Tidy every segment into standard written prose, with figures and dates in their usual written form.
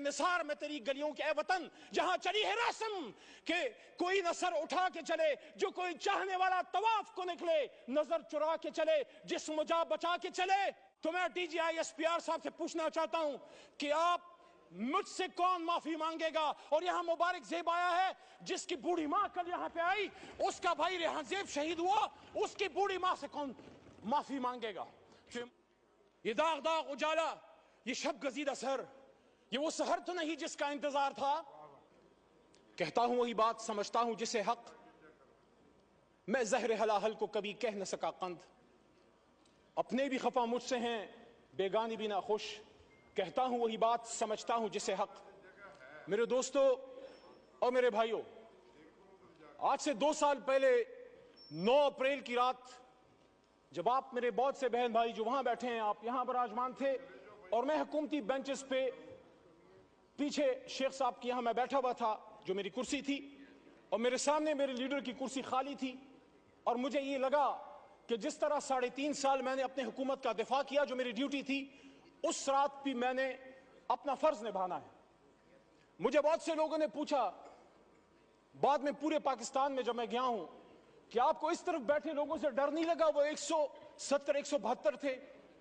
نثار میں تیری گلیوں کے اے وطن جہاں چلی ہے رسم کہ کوئی نہ سر اٹھا کے چلے جو کوئی چاہنے والا طواف کو نکلے نظر چرا کے چلے جسم جا بچا کے چلے. تو میں D G I S P R صاحب سے پوچھنا چاہتا ہوں کہ آپ مجھ سے کون معافی مانگے گا؟ اور یہاں مبارک زیب آیا ہے جس کی بوڑھی ماں کل یہاں پہ آئی، اس کا بھائی ریحان زیب شہید ہوا، اس کی بوڑھی ماں سے کون معافی مانگے گا؟ یہ داغ داغ اجالا، یہ شب گزیدہ سر، یہ وہ سحر تو نہیں جس کا انتظار تھا. کہتا ہوں وہی بات، سمجھتا ہوں جسے حق، میں زہر ہلاہل کو کبھی کہہ نہ سکا قند. اپنے بھی خفا مجھ سے ہیں بیگانی بھی نہ خوش، کہتا ہوں وہی بات، سمجھتا ہوں جسے حق. میرے دوستو اور میرے بھائیوں، آج سے 2 سال پہلے 9 اپریل کی رات جب آپ میرے بہت سے بہن بھائی جو وہاں بیٹھے ہیں، آپ یہاں براجمان تھے اور میں حکومتی بینچز پہ پیچھے شیخ صاحب کی یہاں میں بیٹھا ہوا تھا جو میری کرسی تھی، اور میرے سامنے میرے لیڈر کی کرسی خالی تھی، اور مجھے یہ لگا کہ جس طرح 3.5 سال میں نے اپنے حکومت کا دفاع کیا جو میری ڈیوٹی تھی، اس رات بھی میں نے اپنا فرض نبھانا ہے. مجھے بہت سے لوگوں نے پوچھا بعد میں پورے پاکستان میں جب میں گیا ہوں کہ آپ کو اس طرف بیٹھے لوگوں سے ڈر نہیں لگا؟ وہ 170 172 تھے.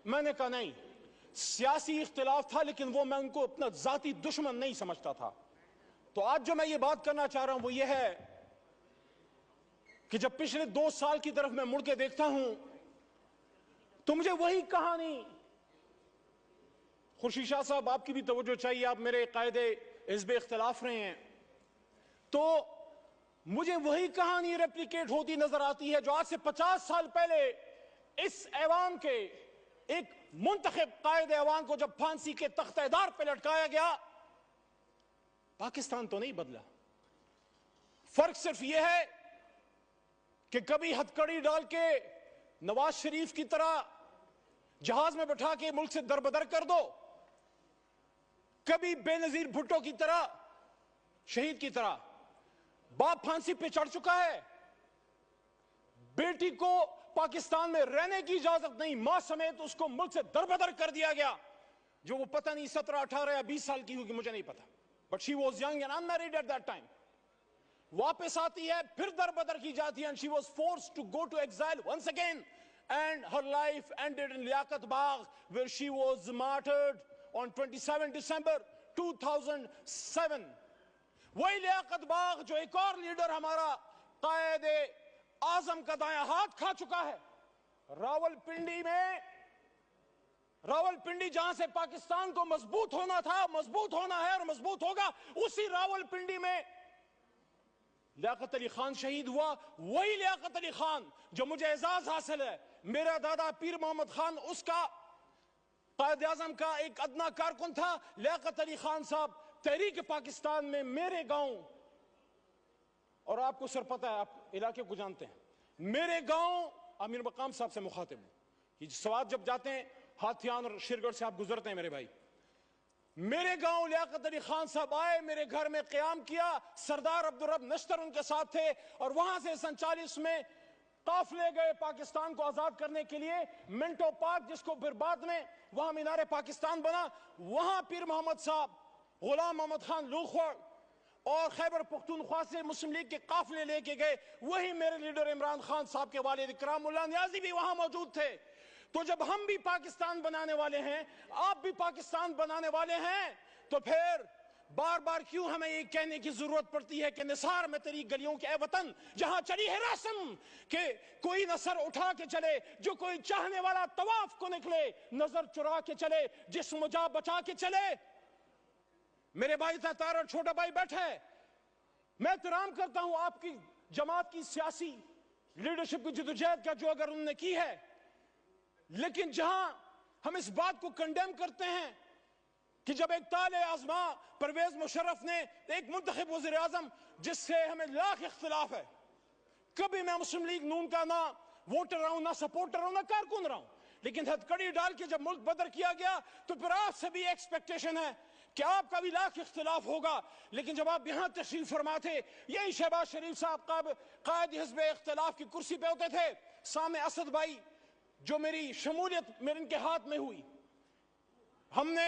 میں نے کہا نہیں، سیاسی اختلاف تھا لیکن وہ میں ان کو اپنا ذاتی دشمن نہیں سمجھتا تھا. تو آج جو میں یہ بات کرنا چاہ رہا ہوں وہ یہ ہے کہ جب پچھلے 2 سال کی طرف میں مڑ کے دیکھتا ہوں تو مجھے وہی کہانی، خورشید شاہ صاحب آپ کی بھی توجہ چاہیے، آپ میرے قائد حزب اختلاف رہے ہیں، تو مجھے وہی کہانی ریپلیکیٹ ہوتی نظر آتی ہے جو آج سے 50 سال پہلے اس ایوان کے ایک منتخب قائد ایوان کو جب پھانسی کے تختہ دار پہ لٹکایا گیا. پاکستان تو نہیں بدلا، فرق صرف یہ ہے کہ کبھی ہتھکڑی ڈال کے نواز شریف کی طرح جہاز میں بٹھا کے ملک سے دربدر کر دو، کبھی بے نظیر بھٹو کی طرح شہید کی طرح. باپ پھانسی پہ چڑھ چکا ہے، بیٹی کو پاکستان میں رہنے کی اجازت نہیں، ماں سمیت اس کو ملک سے دربدر کر دیا گیا، جو وہ پتہ نہیں 17 18 یا 20 سال کی ہوگی، مجھے نہیں پتا، but she was young and unmarried at that time. واپس آتی ہے، پھر دربدر کی جاتی ہے، and she was forced to go to exile once again, and her life ended in Liaquat Bagh where she was martyred on 27 December 2007. وہی لیاقت باغ جو ایک اور لیڈر ہمارا قائد اعظم کا دایاں ہاتھ کھا چکا ہے. راولپنڈی جہاں سے پاکستان کو مضبوط ہونا تھا، مضبوط ہونا ہے اور مضبوط ہوگا، اسی راولپنڈی میں لیاقت علی خان شہید ہوا. وہی لیاقت علی خان جو مجھے اعزاز حاصل ہے، میرا دادا پیر محمد خان اس کا قائد اعظم کا ایک ادنا کارکن تھا. لیاقت علی خان صاحب تحریک پاکستان میں میرے گاؤں، اور آپ کو سر پتہ ہے، آپ علاقے کو جانتے ہیں، میرے گاؤں امیر مقام صاحب سے مخاطب ہوں. یہ سوات جب جاتے ہیں ہاتھیان اور شیرگڑھ سے آپ گزرتے ہیں میرے بھائی، میرے گاؤں لیاقت علی خان صاحب آئے، میرے گھر میں قیام کیا، سردار عبدالرب نشتر ان کے ساتھ تھے، اور وہاں سے 47 میں قافلے گئے پاکستان کو آزاد کرنے کے لیے. منٹو پارک جس کو پھر بعد میں وہاں مینار پاکستان بنا، وہاں پیر محمد صاحب، غلام محمد خان لوکھوڑ اور خیبر پختونخوا سے مسلم لیگ کے قافلے لے کے گئے. وہی میرے لیڈر عمران خان صاحب کے والد اکرام اللہ نیازی بھی وہاں موجود تھے. تو جب ہم بھی پاکستان بنانے والے ہیں، آپ بھی پاکستان بنانے والے ہیں، تو پھر بار بار کیوں ہمیں یہ کہنے کی ضرورت پڑتی ہے کہ نثار میں تیری گلیوں کے اے وطن جہاں چلی ہے رسم کہ کوئی نہ سر اٹھا کے چلے جو کوئی چاہنے والا طواف کو نکلے نظر چرا کے چلے جسم جا بچا کے چلے. میرے بھائی تار اور چھوٹا بھائی بیٹھا ہے، میں احترام کرتا ہوں آپ کی جماعت کی سیاسی لیڈرشپ کی جدوجہد کا جو اگر انہوں نے کی ہے، لیکن جہاں ہم اس بات کو کنڈیم کرتے ہیں کہ جب ایک طالع آزما پرویز مشرف نے ایک منتخب وزیر اعظم جس سے ہمیں لاکھ اختلاف ہے، کبھی میں مسلم لیگ نون کا نہ ووٹر رہا ہوں نہ سپورٹر رہا ہوں نہ کارکن رہا ہوں، لیکن ہتھکڑی ڈال کے جب ملک بدر کیا گیا تو پھر آپ سے بھی ایکسپیکٹیشن ہے کہ آپ کا بھی لاکھ اختلاف ہوگا. لیکن جب آپ یہاں تشریف فرما تھے، یہی شہباز شریف صاحب قائد حزب اختلاف کی کرسی پہ ہوتے تھے، سامنے اسد بھائی جو میری شمولیت میرے ان کے ہاتھ میں ہوئی، ہم نے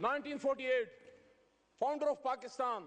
1948, founder of Pakistan,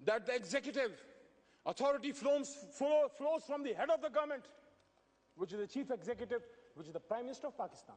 that the executive authority flows from the head of the government, which is the chief executive, which is the Prime Minister of Pakistan.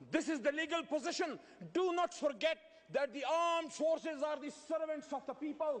This is the legal position. Do not forget that the armed forces are the servants of the people.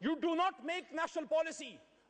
You do not make national policy.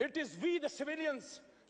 It is we the civilians.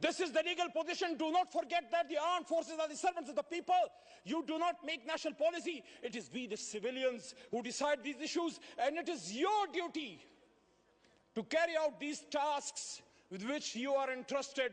This is the legal position. Do not forget that the armed forces are the servants of the people. You do not make national policy. It is we the civilians who decide these issues, and it is your duty to carry out these tasks with which you are entrusted.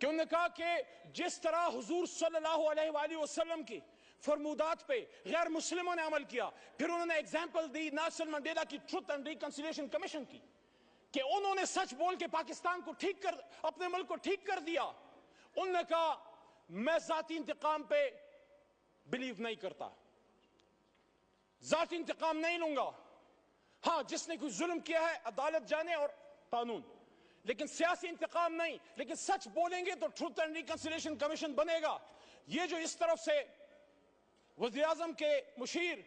کہ انہوں نے کہا کہ جس طرح حضور صلی اللہ علیہ وآلہ وسلم کی فرمودات پہ غیر مسلموں نے عمل کیا، پھر انہوں نے ایگزامپل دی نیلسن منڈیلا کی ٹروتھ اینڈ ریکنسیلیشن کمیشن کی کہ انہوں نے سچ بول کے پاکستان کو ٹھیک کر، اپنے ملک کو ٹھیک کر دیا. انہوں نے کہا میں ذاتی انتقام پہ بلیو نہیں کرتا، ذاتی انتقام نہیں لوں گا. ہاں جس نے کوئی ظلم کیا ہے عدالت جانے اور قانون، لیکن سیاسی انتقام نہیں. لیکن سچ بولیں گے تو ٹروتھ اینڈ ریکنسیلیشن کمیشن بنے گا. یہ جو اس طرف سے وزیر اعظم کے مشیر،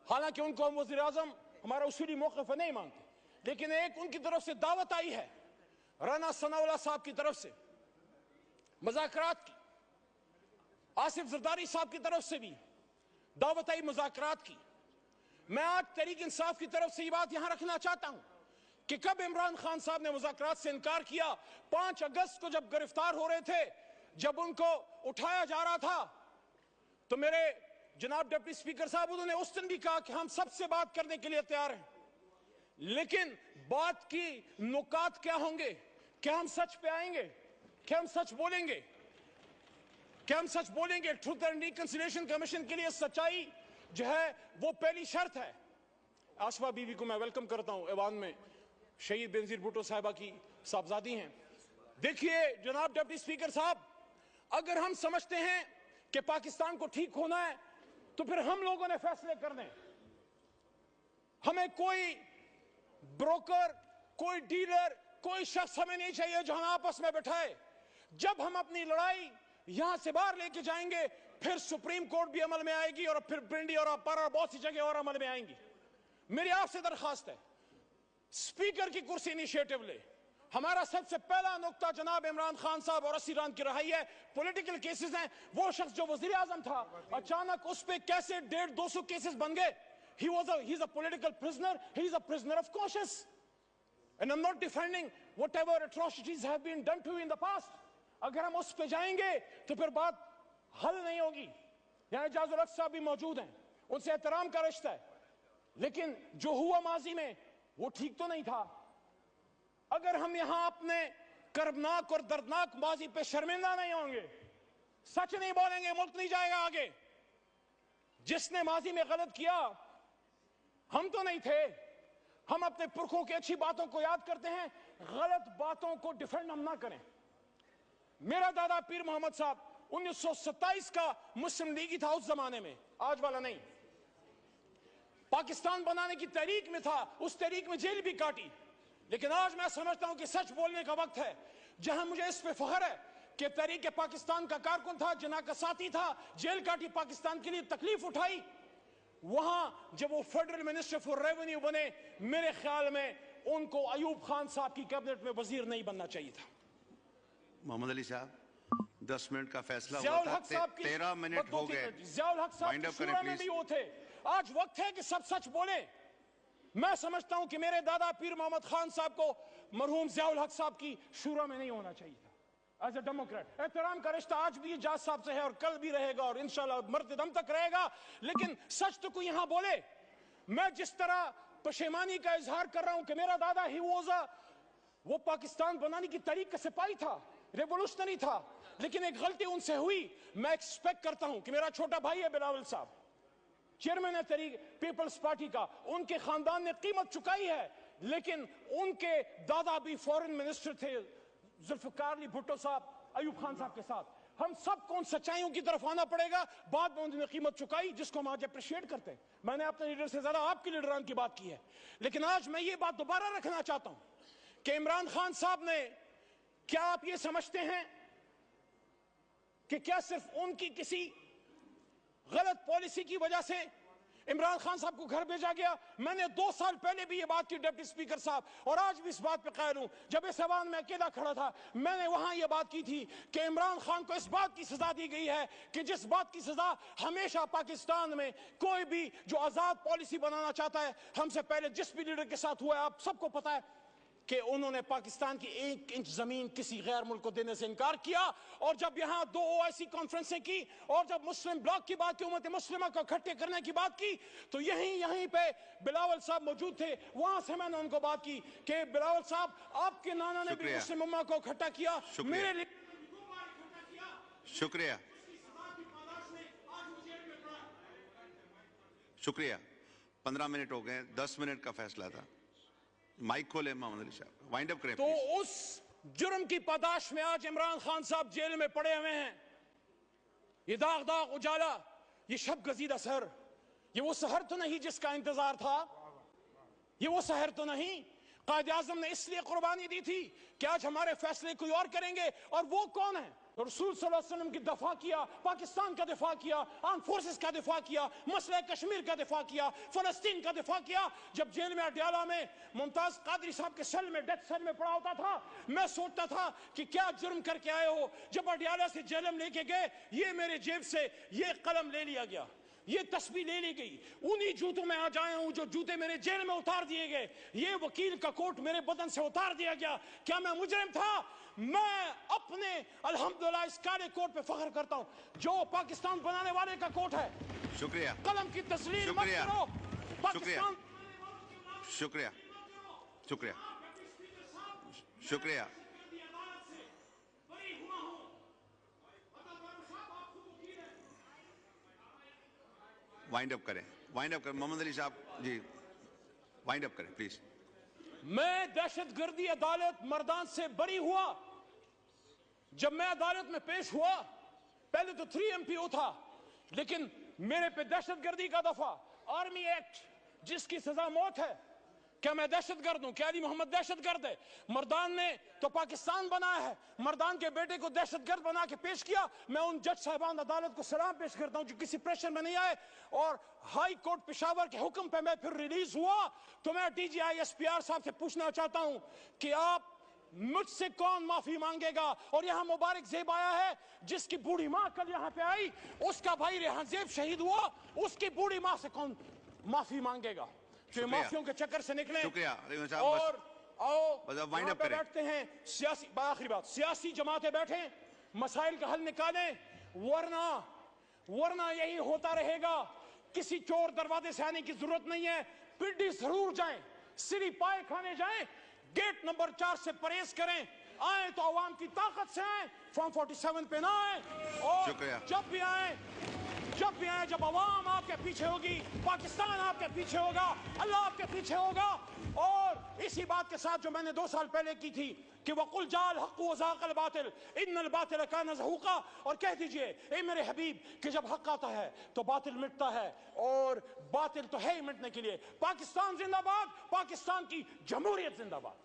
حالانکہ ان کو ہم وزیر اعظم ہمارا اصولی موقف ہے نہیں مانتے، لیکن ایک ان کی طرف سے دعوت آئی ہے رانا ثناء اللہ صاحب کی طرف سے مذاکرات کی، آصف زرداری صاحب کی طرف سے بھی دعوت آئی مذاکرات کی. میں آج تحریک انصاف کی طرف سے یہ بات یہاں رکھنا چاہتا ہوں کہ کب عمران خان صاحب نے مذاکرات سے انکار کیا؟ 5 اگست کو جب گرفتار ہو رہے تھے، جب ان کو اٹھایا جا رہا تھا، تو میرے جناب ڈپٹی سپیکر صاحب انہوں نے اس دن بھی کہا کہ ہم سب سے بات کرنے کے لیے تیار ہیں، لیکن بات کی نکات کیا ہوں گے؟ کیا ہم سچ پہ آئیں گے؟ کیا ہم سچ بولیں گے؟ کیا ہم سچ بولیں گے؟ ٹروتھ اینڈ ریکنسیلیشن کمیشن کے لیے سچائی جو ہے وہ پہلی شرط ہے. آصفہ بی بی کو میں ویلکم کرتا ہوں، ایوان میں شہید بینظیر بھٹو صاحبہ کی صاحبزادی ہیں. دیکھیے جناب ڈپٹی سپیکر صاحب، اگر ہم سمجھتے ہیں کہ پاکستان کو ٹھیک ہونا ہے تو پھر ہم لوگوں نے فیصلے کرنے. ہمیں کوئی بروکر، کوئی ڈیلر، کوئی شخص ہمیں نہیں چاہیے جو ہم آپس میں بٹھائے. جب ہم اپنی لڑائی یہاں سے باہر لے کے جائیں گے، پھر سپریم کورٹ بھی عمل میں آئے گی اور پھر پنڈی اور اپارا اور بہت سی جگہ اور عمل میں آئیں گی. میری آپ سے درخواست ہے، سپیکر کی کرسی انیشیٹو لے. ہمارا سب سے پہلا نقطہ جناب عمران خان صاحب اور اسیران کی رہائی ہے. پولیٹیکل کیسز ہیں. وہ شخص جو وزیر اعظم تھا، اچانک اس پہ کیسے 150-200 کیسز بن گئے؟ He's a political prisoner. He's a prisoner of conscience. And I'm not defending whatever atrocities have been done to you in the past. اگر ہم اس پہ جائیں گے تو پھر بات حل نہیں ہوگی. یہاں اعجاز الحق صاحب بھی موجود ہیں، ان سے احترام کا رشتہ ہے، لیکن جو ہوا ماضی میں وہ ٹھیک تو نہیں تھا. اگر ہم یہاں اپنے کربناک اور دردناک ماضی پہ شرمندہ نہیں ہوں گے، سچ نہیں بولیں گے، ملک نہیں جائے گا آگے. جس نے ماضی میں غلط کیا ہم تو نہیں تھے. ہم اپنے پرکھوں کی اچھی باتوں کو یاد کرتے ہیں، غلط باتوں کو ڈیفینڈ ہم نہ کریں. میرا دادا پیر محمد صاحب 1927 کا مسلم لیگی تھا اس زمانے میں، آج والا نہیں. پاکستان بنانے کی تحریک میں تھا، اس تحریک میں جیل بھی کاٹی. لیکن آج میں سمجھتا ہوں کہ سچ بولنے کا وقت ہے. جہاں مجھے اس پہ فخر ہے کہ تحریک پاکستان کا کارکن تھا، جناح کا ساتھی تھا، جیل کاٹی، پاکستان کے لیے تکلیف اٹھائی، وہاں جب وہ فیڈرل منسٹر فور ریونیو بنے، میرے خیال میں ان کو ایوب خان صاحب کی کیبنٹ میں وزیر نہیں بننا چاہیے تھا. محمد علی صاحب 10 منٹ کا فیصلہ ضیاء ہوا الحق تھا، صاحب کی 13 منٹ ہو گئے. ضیاء الحق صاحب کی شورا میں بھی وہ تھے. آج وقت ہے کہ سب سچ بولیں. میں سمجھتا ہوں کہ میرے دادا پیر محمد خان صاحب کو مرحوم ضیاء الحق صاحب کی شورا میں نہیں ہونا چاہیے تھا. ایز اے ڈیموکریٹ احترام کا رشتہ آج بھی اعجاز صاحب سے ہے اور کل بھی رہے گا اور انشاءاللہ مرتے دم تک رہے گا. لیکن سچ تو کوئی یہاں بولے. میں جس طرح پشیمانی کا اظہار کر رہا ہوں کہ میرا دادا وہ پاکستان بنانے کی تحریک کا سپاہی تھا، ریولوشنری تھا، لیکن ایک غلطی ان سے ہوئی. میں ایکسپیکٹ کرتا ہوں کہ میرا چھوٹا بھائی ہے بلاول صاحب، چیئرمین ہے تحریک پیپلز پارٹی کا، ان کے خاندان نے قیمت چکائی ہے، لیکن ان کے دادا بھی فورن منسٹر تھے، ذوالفقار علی بھٹو صاحب ایوب خان صاحب کے ساتھ. ہم سب کو ان سچائیوں کی طرف آنا پڑے گا. بعد میں انہوں نے قیمت چکائی جس کو ہم آج اپریشیٹ کرتے ہیں. میں نے اپنے لیڈر سے زیادہ آپ کے لیڈران کی بات کی ہے، لیکن آج میں یہ بات دوبارہ رکھنا چاہتا ہوں کہ عمران خان صاحب نے، کیا آپ یہ سمجھتے ہیں کہ کیا صرف ان کی کسی غلط پالیسی کی وجہ سے عمران خان صاحب کو گھر بھیجا گیا؟ میں نے 2 سال پہلے بھی یہ بات کی ڈپٹی سپیکر صاحب، اور آج بھی اس بات پہ قائل ہوں. جب اس ایوان میں اکیلا کھڑا تھا میں نے وہاں یہ بات کی تھی کہ عمران خان کو اس بات کی سزا دی گئی ہے کہ جس بات کی سزا ہمیشہ پاکستان میں کوئی بھی جو آزاد پالیسی بنانا چاہتا ہے، ہم سے پہلے جس بھی لیڈر کے ساتھ ہوا ہے آپ سب کو پتا ہے کہ انہوں نے پاکستان کی 1 انچ زمین کسی غیر ملک کو دینے سے انکار کیا، اور جب یہاں 2 OIC کانفرنسیں کی اور جب مسلم بلاک کی بات کی، امت مسلمہ کو اکٹھے کرنے کی بات کی، تو یہیں پہ بلاول صاحب موجود تھے. وہاں سے میں نے ان کو بات کی کہ بلاول صاحب آپ کے نانا نے بھی مسلم امہ کو اکٹھا کیا، میرے لیے شکریہ. شکریہ. 15 منٹ ہو گئے، 10 منٹ کا فیصلہ تھا. مائک کھولے محمد علی صاحب، وائنڈ اپ کریں. تو اس جرم کی پاداش میں آج عمران خان صاحب جیل میں پڑے ہوئے ہیں. یہ داغ اجالا، یہ شب گزیدہ سحر، یہ وہ سحر تو نہیں جس کا انتظار تھا، یہ وہ سحر تو نہیں. قائد اعظم نے اس لیے قربانی دی تھی کہ آج ہمارے فیصلے کوئی اور کریں گے. اور وہ کون ہے؟ رسول صلی اللہ علیہ وسلم کی دفاع کیا، پاکستان کا دفاع کیا، آرم فورسز کا دفاع کیا، مسئلہ کشمیر کا دفاع کیا، فلسطین کا دفاع کیا. جب جیل میں اڈیالہ میں ممتاز قادری صاحب کے سیل میں، ڈیتھ سیل میں پڑا ہوتا تھا، میں سوچتا تھا کہ کیا جرم کر کے آئے ہو. جب اڈیالہ سے جیلم لے کے گئے، یہ میرے جیب سے یہ قلم لے لیا گیا، یہ تسبیح لے لی گئی، انہی جوتوں میں آج آیا ہوں جو جوتے میرے جیل میں اتار دیے گئے، یہ وکیل کا کوٹ میرے بدن سے اتار دیا گیا. کیا میں مجرم تھا؟ میں اپنے الحمدللہ اس کالے کوٹ پہ فخر کرتا ہوں جو پاکستان بنانے والے کا کوٹ ہے. شکریہ. قلم کی تسلیم مت کرو. پاکستان شکریہ. شکریہ. شکریہ. وائنڈ اپ کریں، وائنڈ اپ کریں. محمد علی صاحب جی وائنڈ اپ کریں پلیز. میں دہشت گردی عدالت مردان سے بری ہوا. جب میں عدالت میں پیش ہوا، پہلے تو 3 MPO تھا، لیکن میرے پہ دہشت گردی کا دفعہ، آرمی ایکٹ جس کی سزا موت ہے. کیا میں دہشت گرد ہوں؟ کیا علی محمد دہشت گرد ہے؟ مردان نے تو پاکستان بنایا ہے، مردان کے بیٹے کو دہشت گرد بنا کے پیش کیا. میں ان جج صاحبان عدالت کو سلام پیش کرتا ہوں جو کسی پریشر میں نہیں آئے. اور ہائی کورٹ پشاور کے حکم پہ میں پھر ریلیز ہوا. تو میں DGI SPR صاحب سے پوچھنا چاہتا ہوں کہ آپ مجھ سے کون معافی مانگے گا؟ اور یہاں مبارک زیب آیا ہے جس کی بوڑھی ماں کل یہاں پہ آئی، اس کا بھائی ریحان زیب شہید ہوا، اس کی بوڑھی ماں سے کون معافی مانگے گا؟ کہ مافیوں کے چکر سے نکلیں. اور آؤ یہاں پہ بیٹھتے ہیں سیاسی، آخری بات، سیاسی جماعتیں بیٹھیں، مسائل کا حل نکالیں، ورنہ یہی ہوتا رہے گا. کسی چور دروازے سے آنے کی ضرورت نہیں ہے. پنڈی ضرور جائیں، سری پائے کھانے جائیں، گیٹ نمبر 4 سے پرہیز کریں. آئیں تو عوام کی طاقت سے آئیں، فارم 47 پہ نہ آئیں. اور جب بھی آئیں، جب عوام آپ کے پیچھے ہوگی، پاکستان آپ کے پیچھے ہوگا، اللہ آپ کے پیچھے ہوگا. اور اسی بات کے ساتھ جو میں نے 2 سال پہلے کی تھی کہ وَقُلْ جَاءَ الْحَقُّ وَزَهَقَ الْبَاطِلُ إِنَّ الْبَاطِلَ كَانَ زَهُوقًا. اور کہہ دیجئے اے میرے حبیب کہ جب حق آتا ہے تو باطل مٹتا ہے، اور باطل تو ہے ہی مٹنے کے لیے. پاکستان زندہ باد، پاکستان کی جمہوریت زندہ باد.